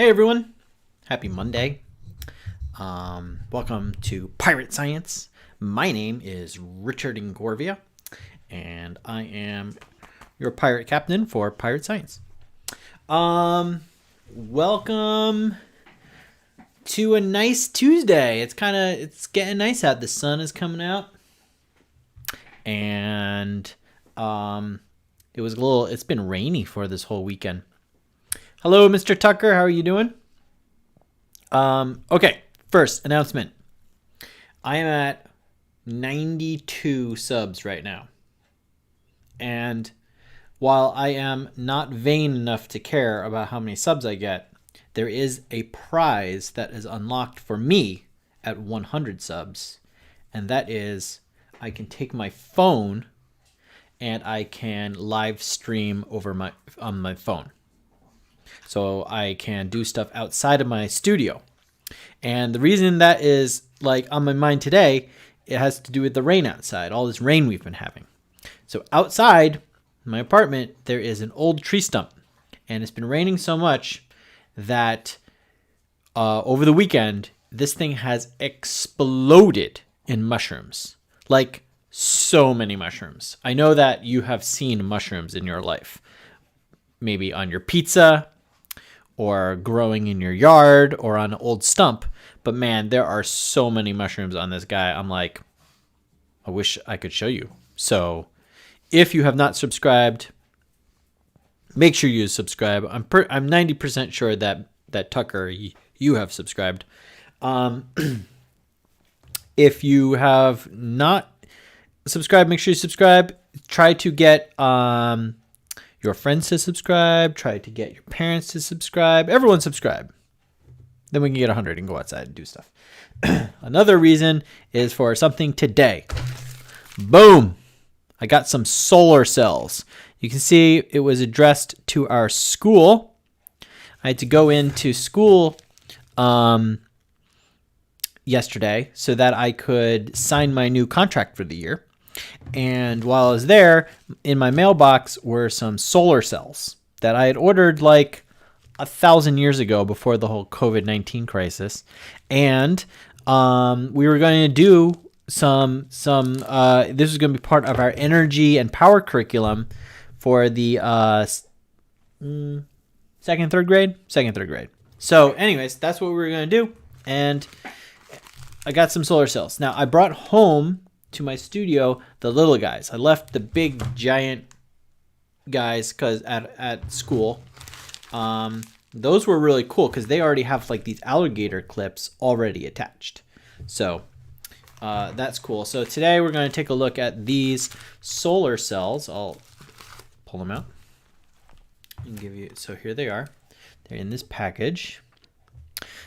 Hey everyone, happy Monday. Welcome to Pirate Science. My name is Richard Incorvia, and I am your pirate captain for Pirate Science. Welcome to a nice Tuesday. It's getting nice out. The sun is coming out, and it's been rainy for this whole weekend. Hello, Mr. Tucker. How are you doing? Okay, first announcement. I am at 92 subs right now. And while I am not vain enough to care about how many subs I get, there is a prize that is unlocked for me at 100 subs. And that is I can take my phone and I can live stream on my phone. So I can do stuff outside of my studio. And the reason that is on my mind today, it has to do with the rain outside, all this rain we've been having. So outside my apartment, there is an old tree stump. And it's been raining so much that over the weekend, this thing has exploded in mushrooms. Like so many mushrooms. I know that you have seen mushrooms in your life. Maybe on your pizza, or growing in your yard, or on an old stump. But man, there are so many mushrooms on this guy. I'm like, I wish I could show you. So if you have not subscribed, make sure you subscribe. I'm 90% sure that Tucker, you have subscribed. If you have not subscribed, make sure you subscribe. Try to get your friends to subscribe. Try to get your parents to subscribe. Everyone subscribe. Then we can get 100 and go outside and do stuff. Another reason is for something today. Boom! I got some solar cells. You can see it was addressed to our school. I had to go into school yesterday so that I could sign my new contract for the year. And while I was there, in my mailbox were some solar cells that I had ordered 1,000 years ago before the whole COVID-19 crisis. And we were going to do some this was going to be part of our energy and power curriculum for the second, third grade. So anyways, that's what we were going to do. And I got some solar cells. Now I brought home to my studio the little guys. I left the big giant guys because at school. Those were really cool because they already have these alligator clips already attached. So that's cool. So today we're going to take a look at these solar cells. I'll pull them out and give you. So here they are. They're in this package.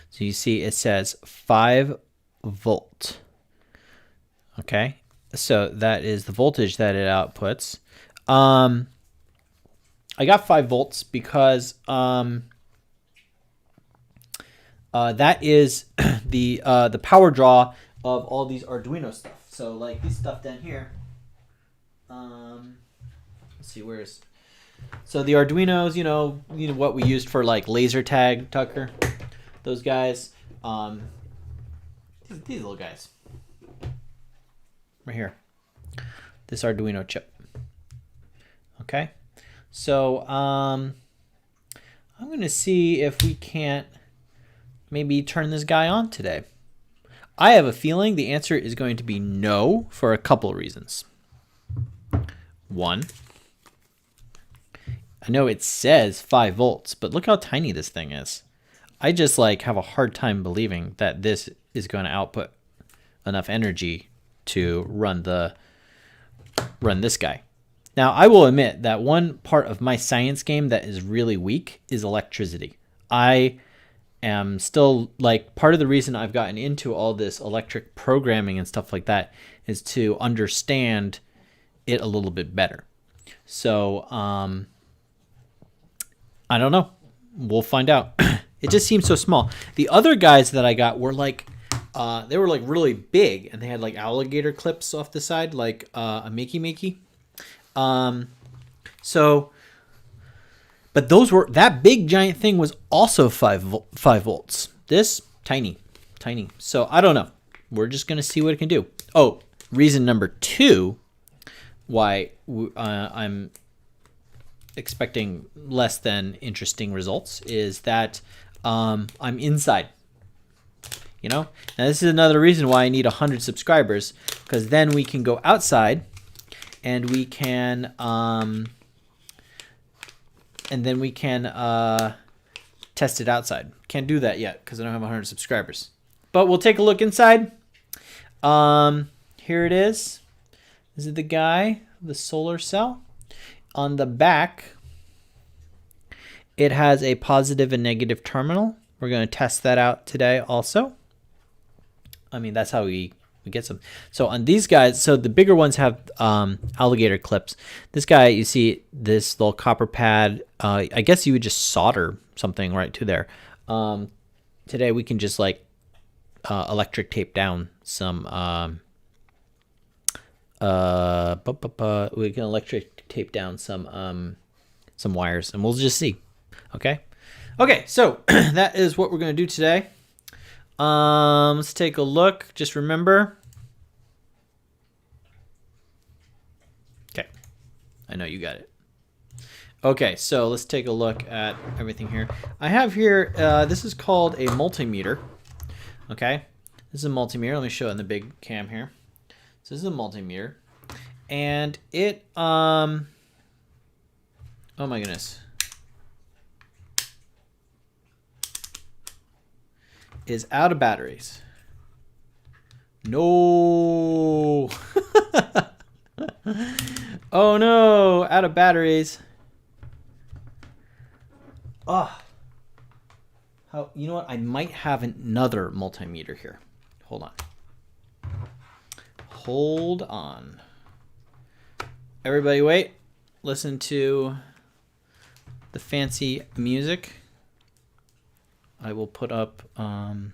So you see it says 5 volt. Okay, so that is the voltage that it outputs. I got 5 volts because that is the power draw of all these Arduino stuff. So this stuff down here. Let's see so the Arduinos, you know what we used for laser tag, Tucker. Those guys. These little guys. Right here, this Arduino chip. Okay, so I'm going to see if we can't maybe turn this guy on today. I have a feeling the answer is going to be no for a couple of reasons. One, I know it says 5 volts, but look how tiny this thing is. I just have a hard time believing that this is going to output enough energy to run this guy. Now, I will admit that one part of my science game that is really weak is electricity. I am still part of the reason I've gotten into all this electric programming and stuff like that is to understand it a little bit better. So, I don't know. We'll find out. It just seems so small. The other guys that I got were they were really big, and they had alligator clips off the side, a Makey. So But that big giant thing was also 5 volts. This tiny. So I don't know. We're just gonna see what it can do. Oh, reason number 2 why I'm expecting less than interesting results is that I'm inside. You know, now this is another reason why I need 100 subscribers, because then we can go outside and we can test it outside. Can't do that yet because I don't have 100 subscribers. But we'll take a look inside. Here it is. This is the guy, the solar cell. On the back, it has a positive and negative terminal. We're going to test that out today also. I mean, that's how we get some. So on these guys, so the bigger ones have alligator clips. This guy, you see this little copper pad. I guess you would just solder something right to there. Today we can just like electric tape down some. We can electric tape down some wires, and we'll just see. Okay. So that is what we're gonna do today. Let's take a look. Just remember. Okay. I know you got it. Okay, so let's take a look at everything here. I have here, this is called a multimeter. Okay. This is a multimeter. Let me show it in the big cam here. So this is a multimeter. And it, oh my goodness. Is out of batteries. No. Oh no, out of batteries. Oh. How, you know what? I might have another multimeter here. Hold on. Everybody wait. Listen to the fancy music. I will put up some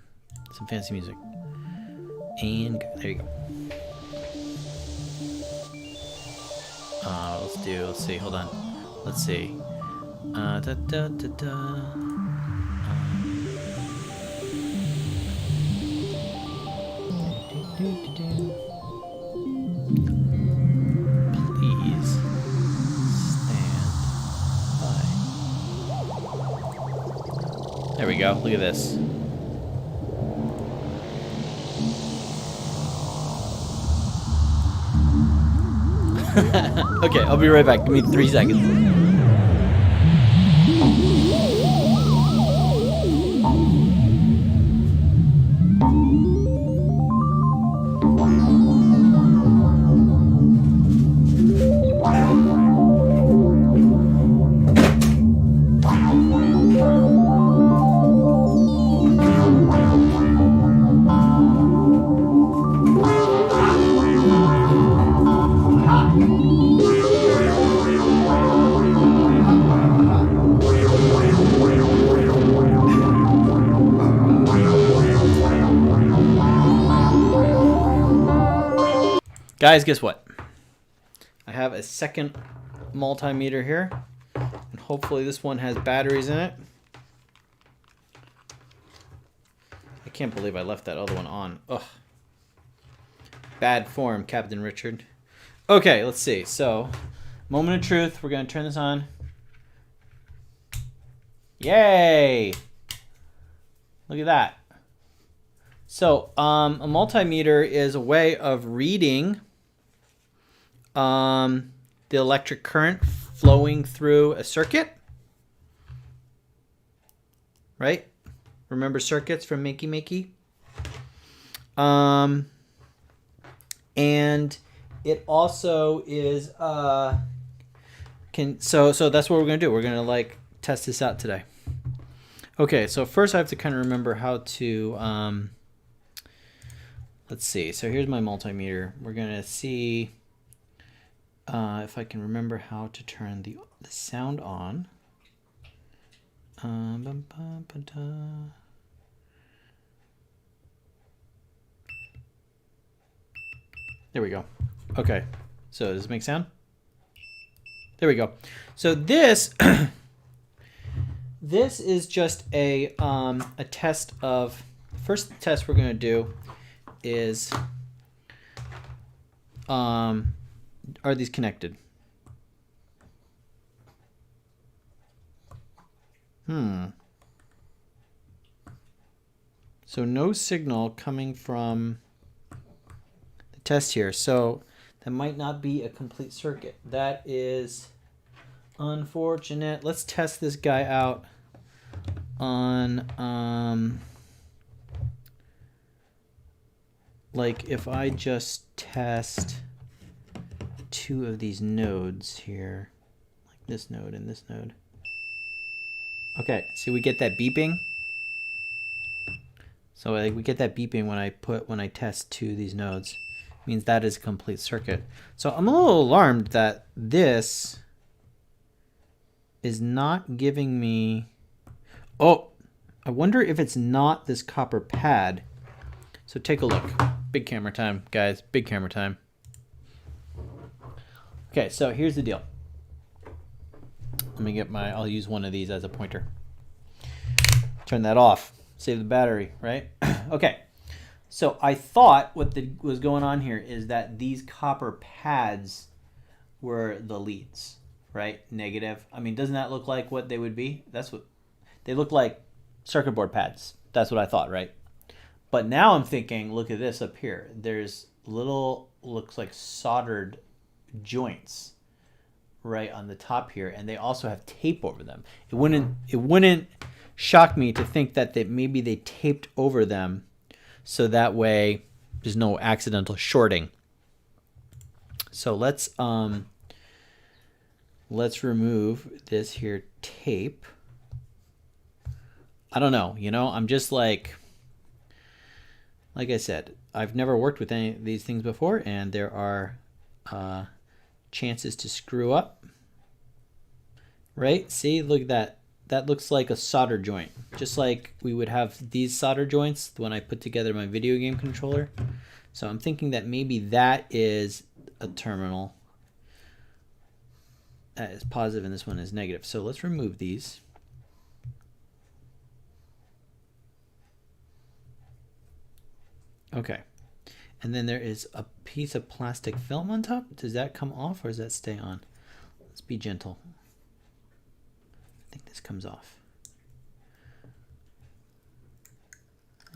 fancy music. And there you go. Let's see, hold on. Let's see. Please stand by. There we go. Look at this. Okay, I'll be right back. Give me 3 seconds. Guys, guess what? I have a second multimeter here, and hopefully this one has batteries in it. I can't believe I left that other one on. Ugh. Bad form, Captain Richard. Okay, let's see. So, moment of truth. We're going to turn this on. Yay! Look at that. So, a multimeter is a way of reading the electric current flowing through a circuit. Right? Remember circuits from Makey Makey? And it also is so that's what we're gonna do. We're gonna like test this out today. Okay, so first I have to kind of remember how to let's see. So here's my multimeter. We're gonna see if I can remember how to turn the sound on. There we go. Okay, so does this make sound? There we go. So this this is just a test of, first test we're going to do is, are these connected? So no signal coming from the test here. So that might not be a complete circuit. That is unfortunate. Let's test this guy out on, like if I just test two of these nodes here, like this node and this node. Okay, see we get that beeping. So like we get that beeping when I test two of these nodes. It means that is a complete circuit. So I'm a little alarmed that this is not giving me. Oh, I wonder if it's not this copper pad. So take a look. Big camera time, guys. Big camera time. Okay, so here's the deal. Let me get I'll use one of these as a pointer. Turn that off. Save the battery, right? Okay. So I thought what was going on here is that these copper pads were the leads, right? Negative. I mean, doesn't that look like what they would be? That's what they look like, circuit board pads. That's what I thought, right? But now I'm thinking, look at this up here. There's little, looks like soldered joints right on the top here, and they also have tape over them. It wouldn't shock me to think that maybe they taped over them so that way there's no accidental shorting. So let's remove this here tape. I don't know, I'm just like I said, I've never worked with any of these things before, and there are chances to screw up. Right? See, look at that. That looks like a solder joint, just like we would have these solder joints when I put together my video game controller. So I'm thinking that maybe that is a terminal that is positive and this one is negative. So let's remove these. Okay. And then there is a piece of plastic film on top. Does that come off or does that stay on? Let's be gentle. I think this comes off.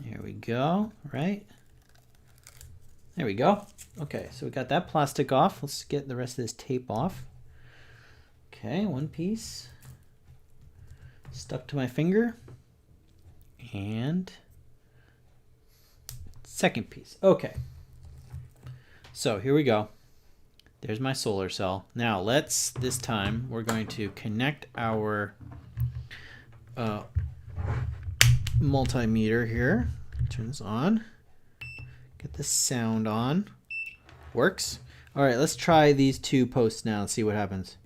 There we go, right? There we go. Okay, so we got that plastic off. Let's get the rest of this tape off. Okay, one piece stuck to my finger. And second piece. Okay. So here we go. There's my solar cell. Now this time we're going to connect our multimeter here. Turn this on. Get the sound on. Works. All right, let's try these two posts now and see what happens.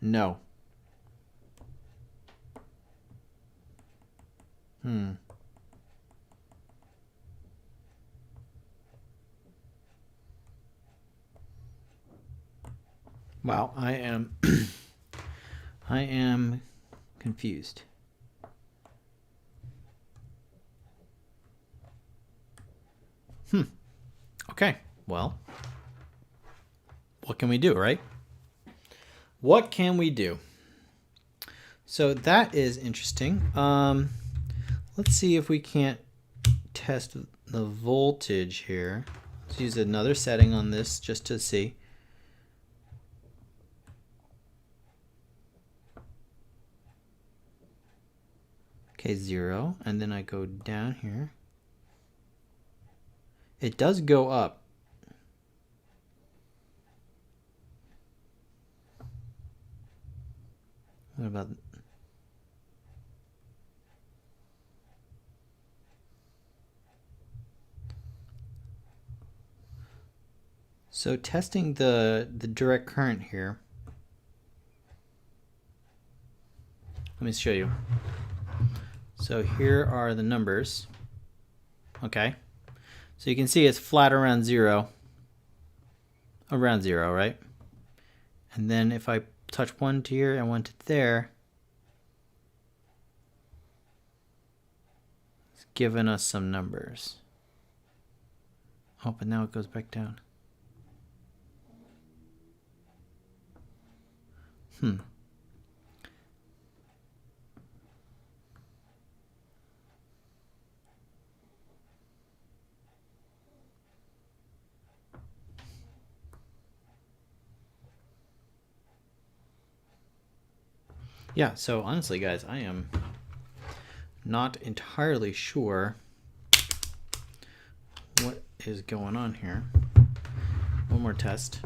No. Wow, I am I am confused. Okay, well, what can we do, right? What can we do? So that is interesting. Let's see if we can't test the voltage here. Let's use another setting on this just to see. Okay, 0, and then I go down here. It does go up. What about... So testing the direct current here. Let me show you. So here are the numbers. Okay. So you can see it's flat around 0. Around 0, right? And then if I touch one to here and one to there. It's giving us some numbers. Oh, but now it goes back down. Yeah, so honestly, guys, I am not entirely sure what is going on here. One more test.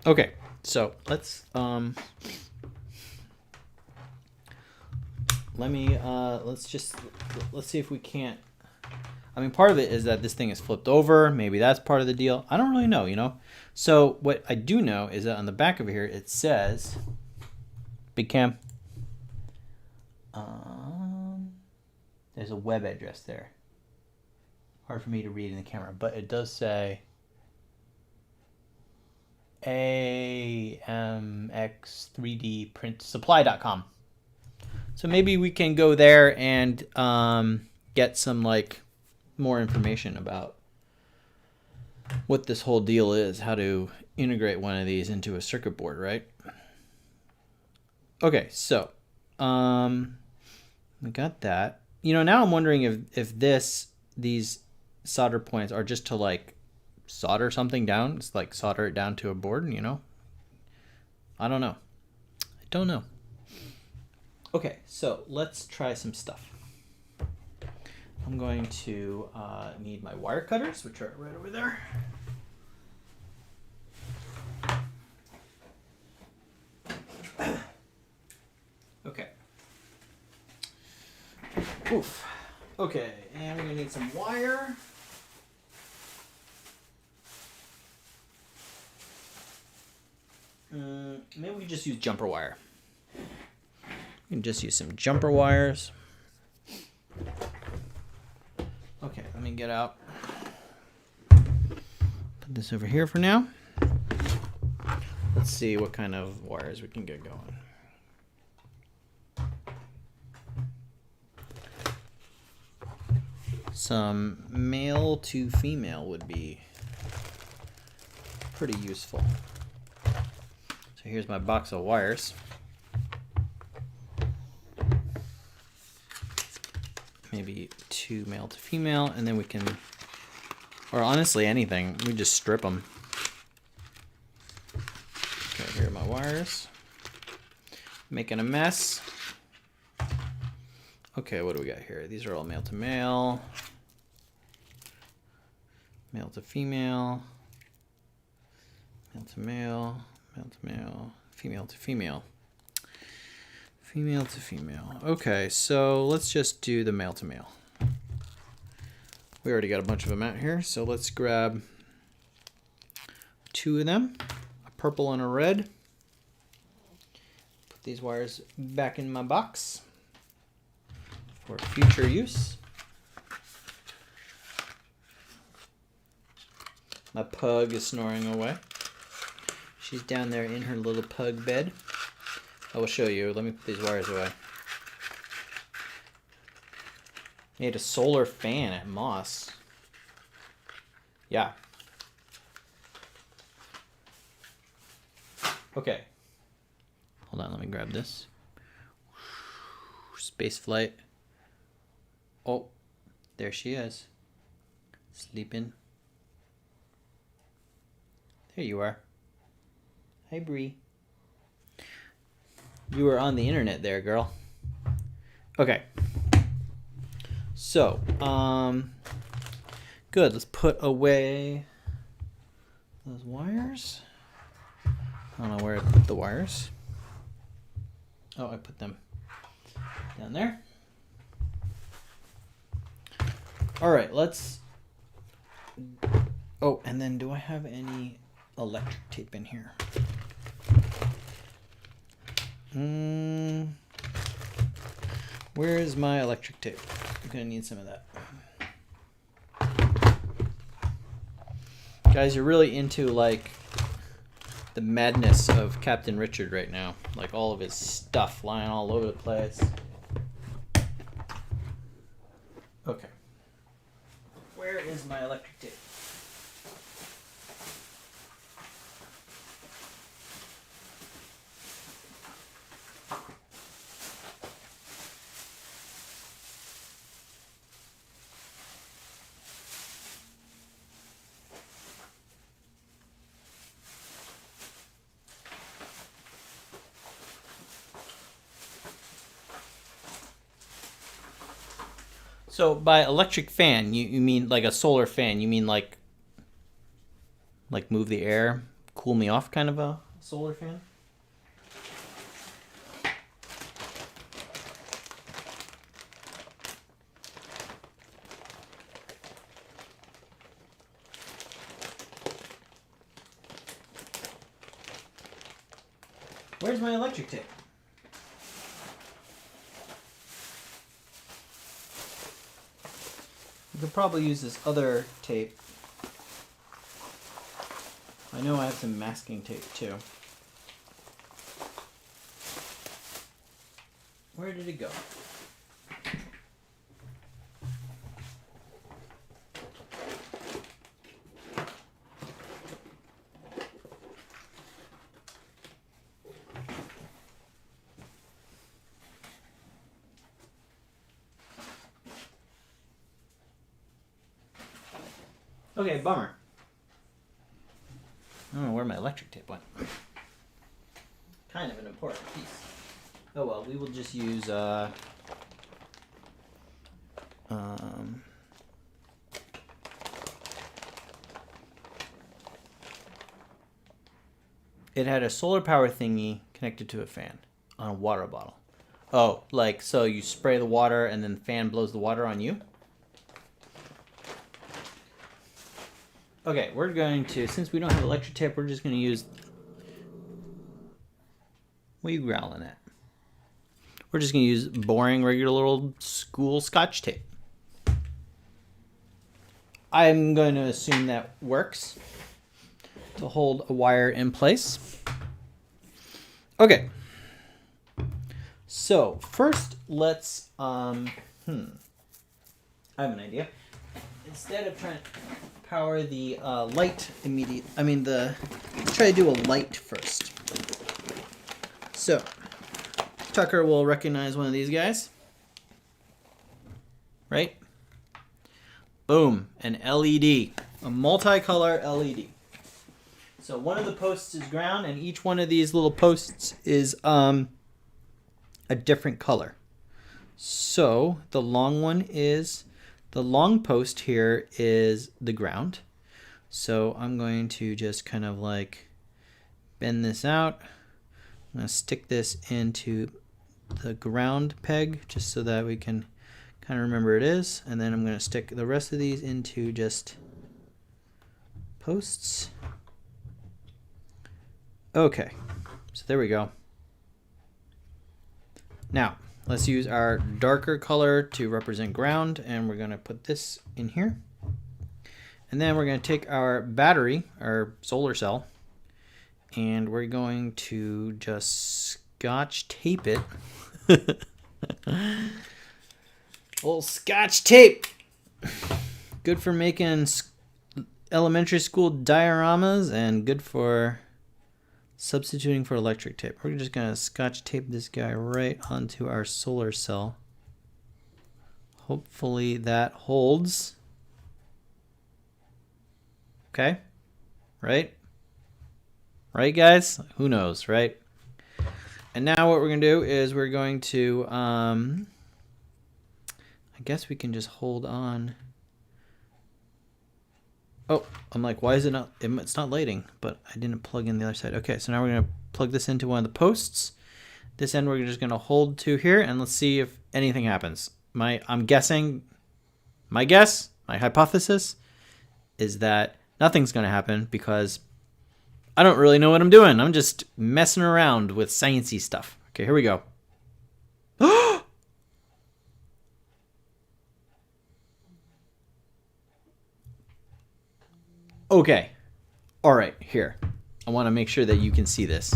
Okay, so let's let's see if we can't. I mean, part of it is that this thing is flipped over. Maybe that's part of the deal. I don't really know, you know. So what I do know is that on the back of here it says, Big Cam. There's a web address there. Hard for me to read in the camera, but it does say amx3dprintsupply.com. So maybe we can go there and get some like more information about what this whole deal is, how to integrate one of these into a circuit board, right? Okay, so we got that. You know, now I'm wondering if these solder points are just to like solder something down. It's like solder it down to a board, you know? I don't know. Okay, so let's try some stuff. I'm going to need my wire cutters, which are right over there. Okay. Oof. Okay, and we're gonna need some wire. Maybe we can just use jumper wire. We can just use some jumper wires. Okay, let me get out. Put this over here for now. Let's see what kind of wires we can get going. Some male to female would be pretty useful. So here's my box of wires. Maybe 2 male to female, and then we can, or honestly anything, we just strip them. Okay, here are my wires. Making a mess. Okay, what do we got here? These are all male to male, male to female, male to male, male to male, female to female. Female to female. Okay, so let's just do the male to male. We already got a bunch of them out here, so let's grab 2 of them, a purple and a red. Put these wires back in my box for future use. My pug is snoring away. She's down there in her little pug bed. I will show you. Let me put these wires away. Made a solar fan at Moss. Yeah. Okay. Hold on, let me grab this. Space flight. Oh, there she is. Sleeping. There you are. Hi, Bree. You were on the internet there, girl. Okay. So, good. Let's put away those wires. I don't know where I put the wires. Oh, I put them down there. All right, let's Oh, and then do I have any electric tape in here? Where is my electric tape? I'm gonna need some of that. Guys, you're really into like the madness of Captain Richard right now. Like all of his stuff lying all over the place. Okay. Where is my electric tape? So by electric fan, you mean like a solar fan? You mean like move the air, cool me off kind of a solar fan? Where's my electric tape? You could probably use this other tape. I know I have some masking tape too. Where did it go? Okay, bummer. I don't know where my electric tape went. Kind of an important piece. Oh well, we will just use it had a solar power thingy connected to a fan on a water bottle. Oh, like so you spray the water and then the fan blows the water on you? Okay, we're going to, since we don't have electric tape, we're just going to use, what are you growling at? We're just going to use boring, regular old school Scotch tape. I'm going to assume that works to hold a wire in place. Okay. So, first, let's, I have an idea. Instead of trying to power the light try to do a light first. So, Tucker will recognize one of these guys. Right? Boom, an LED, a multicolor LED. So one of the posts is ground, and each one of these little posts is a different color. So the long post here is the ground. So I'm going to just kind of like bend this out. I'm going to stick this into the ground peg just so that we can kind of remember it is. And then I'm going to stick the rest of these into just posts. Okay, so there we go. Now, let's use our darker color to represent ground, and we're going to put this in here. And then we're going to take our battery, our solar cell, and we're going to just Scotch tape it. Old Scotch tape! Good for making elementary school dioramas and good for substituting for electric tape. We're just going to Scotch tape this guy right onto our solar cell. Hopefully that holds. Okay? Right? Right, guys? Who knows, right? And now what we're going to do is we're going to, I guess we can just hold on. Oh, I'm like, why is it not, it's not lighting, but I didn't plug in the other side. Okay, so now we're going to plug this into one of the posts. This end we're just going to hold to here, and let's see if anything happens. My hypothesis is that nothing's going to happen because I don't really know what I'm doing. I'm just messing around with sciencey stuff. Okay, here we go. Okay. All right, here. I want to make sure that you can see this.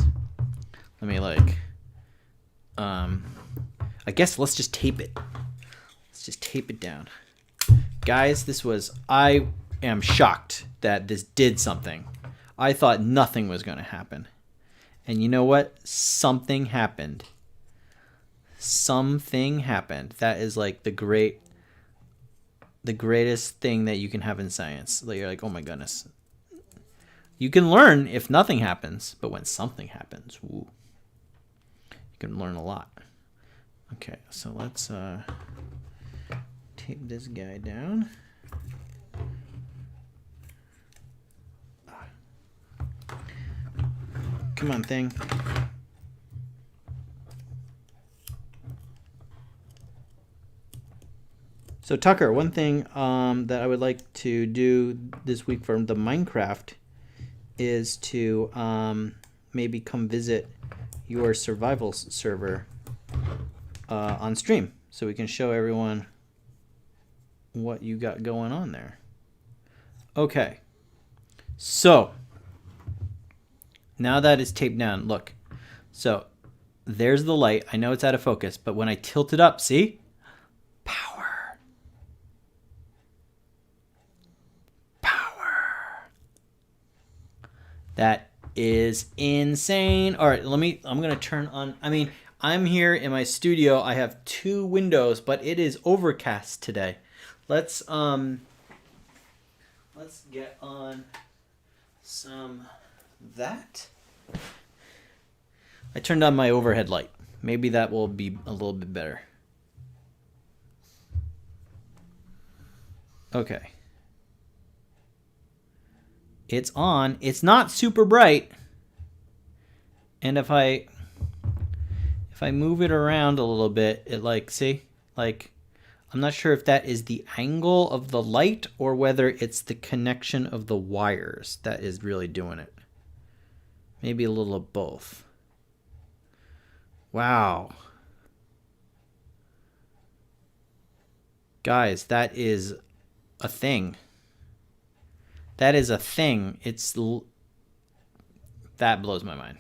Let me I guess let's just tape it. Let's just tape it down. Guys, I am shocked that this did something. I thought nothing was going to happen. And you know what? Something happened. Something happened. That is like the greatest thing that you can have in science. Like, you're like, oh my goodness. You can learn if nothing happens, but when something happens, woo, you can learn a lot. Okay, so let's tape this guy down. Come on, thing. So Tucker, one thing that I would like to do this week for the Minecraft is to maybe come visit your survival server on stream, so we can show everyone what you got going on there. Okay, so now that it's taped down, look. So there's the light. I know it's out of focus, but when I tilt it up, see? Power. Power. That is insane. All right, I'm going to turn on, I'm here in my studio. I have 2 windows, but it is overcast today. Let's get on some that. I turned on my overhead light. Maybe that will be a little bit better. Okay. It's on. It's not super bright. And if I move it around a little bit, it see? I'm not sure if that is the angle of the light or whether it's the connection of the wires that is really doing it. Maybe a little of both. Wow. Guys, that is a thing. That is a thing. That blows my mind.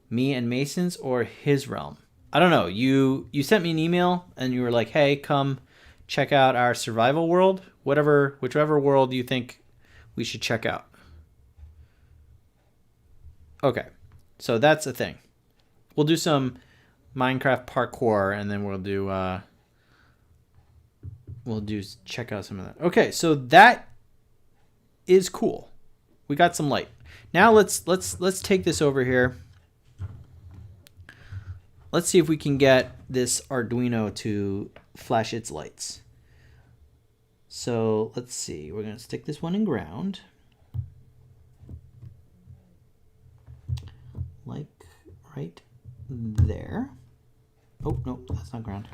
Me and Mason's or his realm? I don't know. You sent me an email and you were like, hey, come check out our survival world. Whichever world you think we should check out. Okay. So that's a thing. We'll do some Minecraft parkour and then we'll check out some of that. Okay, so that is cool. We got some light. Now let's take this over here. Let's see if we can get this Arduino to flash its lights. So let's see. We're going to stick this one in ground. Like right there. Oh, no, that's not ground.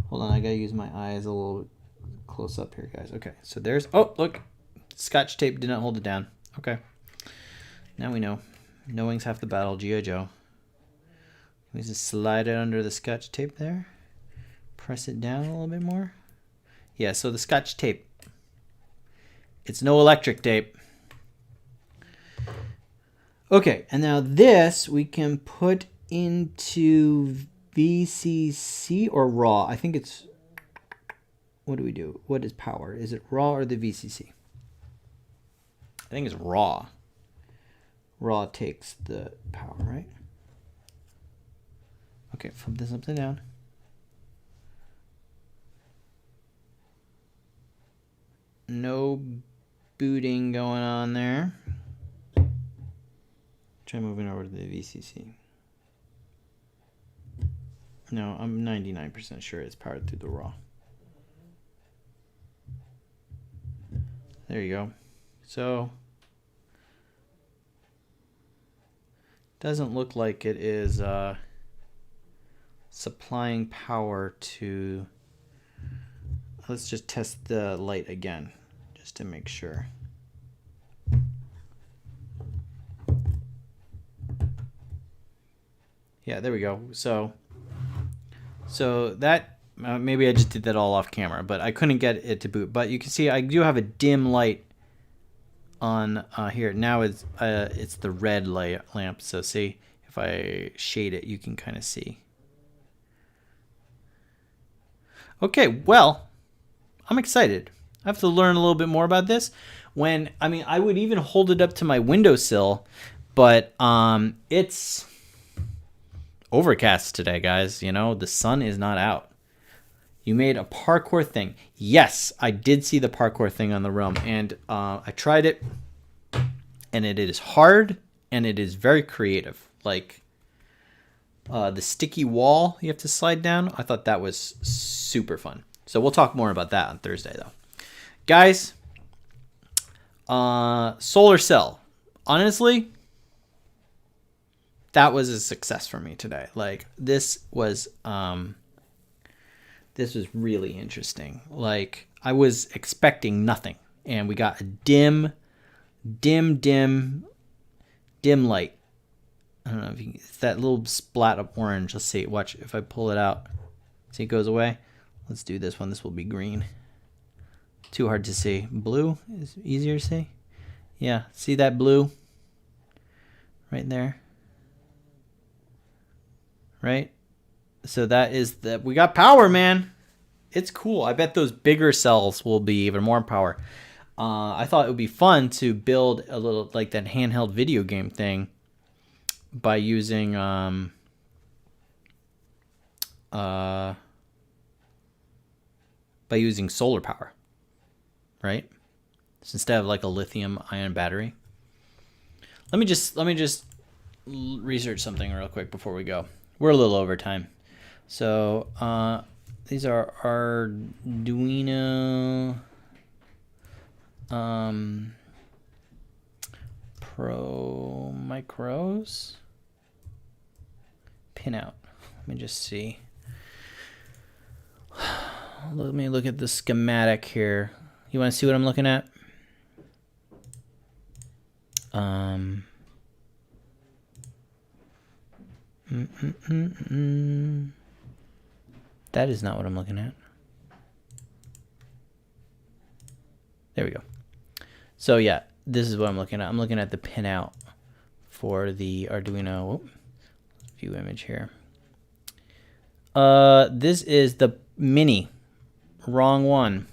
Hold on, I got to use my eyes a little close up here, guys. Okay, so there's... Oh, look. Scotch tape did not hold it down. Okay. Now we know. Knowing's half the battle. G.I. Joe. We just slide it under the Scotch tape there. Press it down a little bit more. Yeah, so the Scotch tape. It's no electric tape. Okay, and now this we can put into VCC or raw. I think it's... What do we do? What is power? Is it raw or the VCC? I think it's raw. Raw takes the power, right? Okay, flip this upside down. No booting going on there. Try moving over to the VCC. No, I'm 99% sure it's powered through the raw. There you go. So, doesn't look like it is supplying power to... Let's just test the light again, just to make sure. Yeah, there we go. So that maybe I just did that all off camera, but I couldn't get it to boot. But you can see I do have a dim light on here. Now it's the red lamp. So see, if I shade it, you can kind of see. Okay, well, I'm excited. I have to learn a little bit more about this. I would even hold it up to my windowsill, but it's overcast today, guys. You know, the sun is not out. You made a parkour thing. Yes, I did see the parkour thing on the room, and I tried it, and it is hard, and it is very creative. Like the sticky wall you have to slide down. I thought that was super fun. So we'll talk more about that on Thursday, though. Guys, solar cell. Honestly, that was a success for me today. Like this was really interesting. Like I was expecting nothing, and we got a dim light. I don't know if it's that little splat of orange. Let's see. Watch if I pull it out. See, it goes away. Let's do this one. This will be green. Too hard to see. Blue is easier to see. Yeah, see that blue right there? Right? So that is we got power, man. It's cool. I bet those bigger cells will be even more power. I thought it would be fun to build a little like that handheld video game thing by using solar power, right? So instead of like a lithium-ion battery. Let me just research something real quick before we go. We're a little over time. So these are Arduino Pro Micros pinout. Let me just see. Let me look at the schematic here. You want to see what I'm looking at? That is not what I'm looking at. There we go. So yeah, this is what I'm looking at. I'm looking at the pinout for the Arduino. View image here. This is the mini. Wrong one.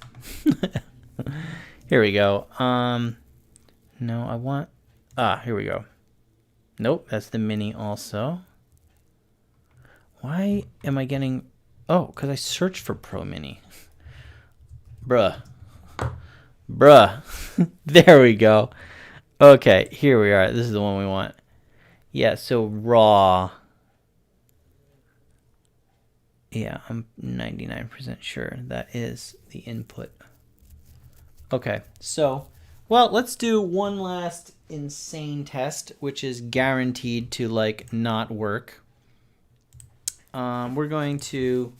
Here we go. No, I want... here we go. Nope, that's the mini also. Why am I getting... Oh, because I searched for Pro Mini. Bruh. There we go. Okay, here we are. This is the one we want. Yeah, so raw. Yeah, I'm 99% sure that is the input. Okay, so, well, let's do one last insane test, which is guaranteed to, like, not work. We're going to...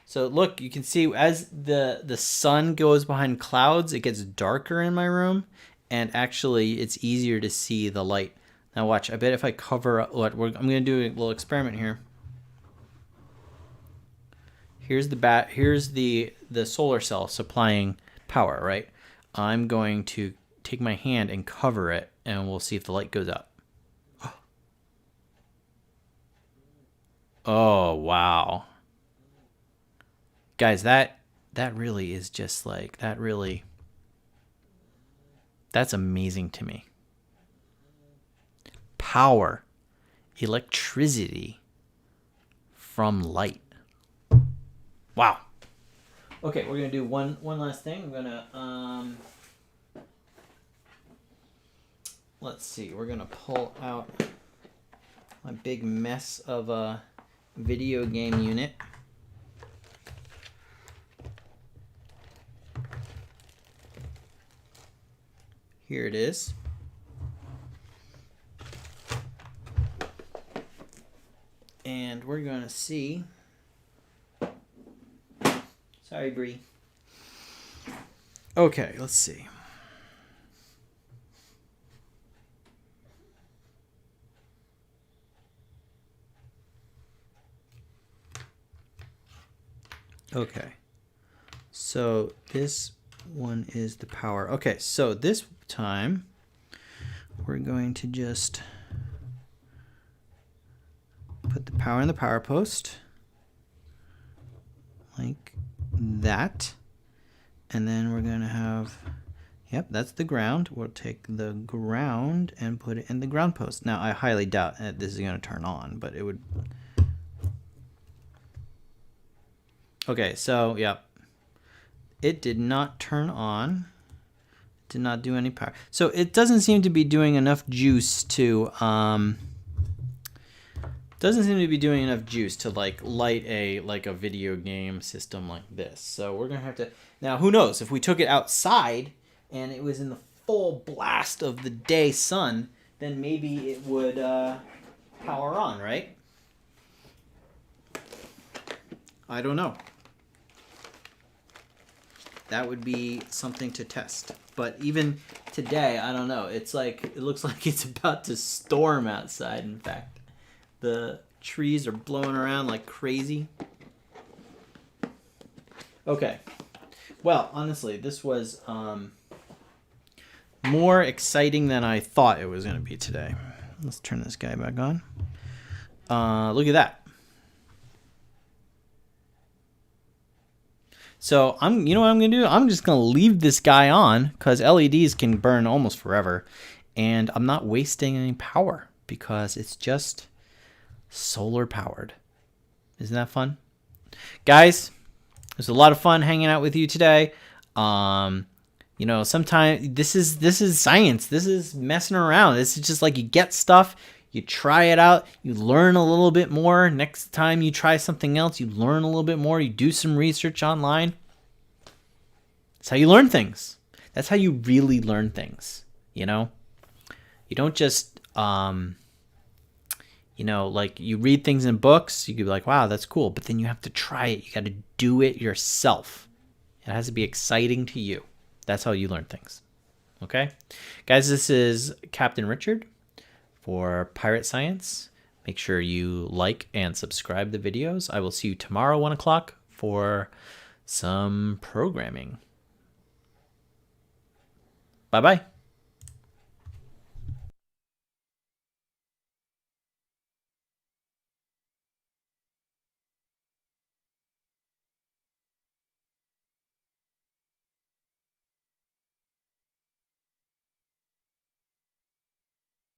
So, look, you can see as the sun goes behind clouds, it gets darker in my room, and actually, it's easier to see the light. Now, watch. I bet if I cover... I'm going to do a little experiment here. Here's the solar cell supplying power, right? I'm going to take my hand and cover it, and we'll see if the light goes up. Oh, wow. Guys, that really is just like, that's amazing to me. Power, electricity from light. Wow. Okay, we're gonna do one last thing. I'm gonna let's see. We're gonna pull out my big mess of a video game unit. Here it is. And we're gonna see. Sorry, Bree. Okay, let's see. Okay. So this one is the power. Okay, so this time we're going to just put the power in the power post like that. And then we're going to have, yep, that's the ground. We'll take the ground and put it in the ground post. Now, I highly doubt that this is going to turn on, but it would. Okay, so, yep. It did not turn on. Did not do any power. So it doesn't seem to be doing enough juice to, like light a video game system like this. So we're gonna have to, now who knows, if we took it outside and it was in the full blast of the day sun, then maybe it would power on, right? I don't know. That would be something to test. But even today, I don't know. It's like, it looks like it's about to storm outside, in fact. The trees are blowing around like crazy. Okay. Well, honestly, this was more exciting than I thought it was going to be today. Let's turn this guy back on. Look at that. So you know what I'm going to do? I'm just going to leave this guy on because LEDs can burn almost forever. And I'm not wasting any power because it's just solar powered. Isn't that fun? Guys, it was a lot of fun hanging out with you today. You know, sometimes this is science. This is messing around. This is just like you get stuff, you try it out, you learn a little bit more. Next time you try something else, you learn a little bit more. You do some research online. That's how you learn things. That's how you really learn things, you know? You don't just, you know, like you read things in books, you could be like, wow, that's cool. But then you have to try it. You got to do it yourself. It has to be exciting to you. That's how you learn things. Okay? Guys, this is Captain Richard for Pirate Science. Make sure you like and subscribe the videos. I will see you tomorrow, 1 o'clock, for some programming. Bye-bye.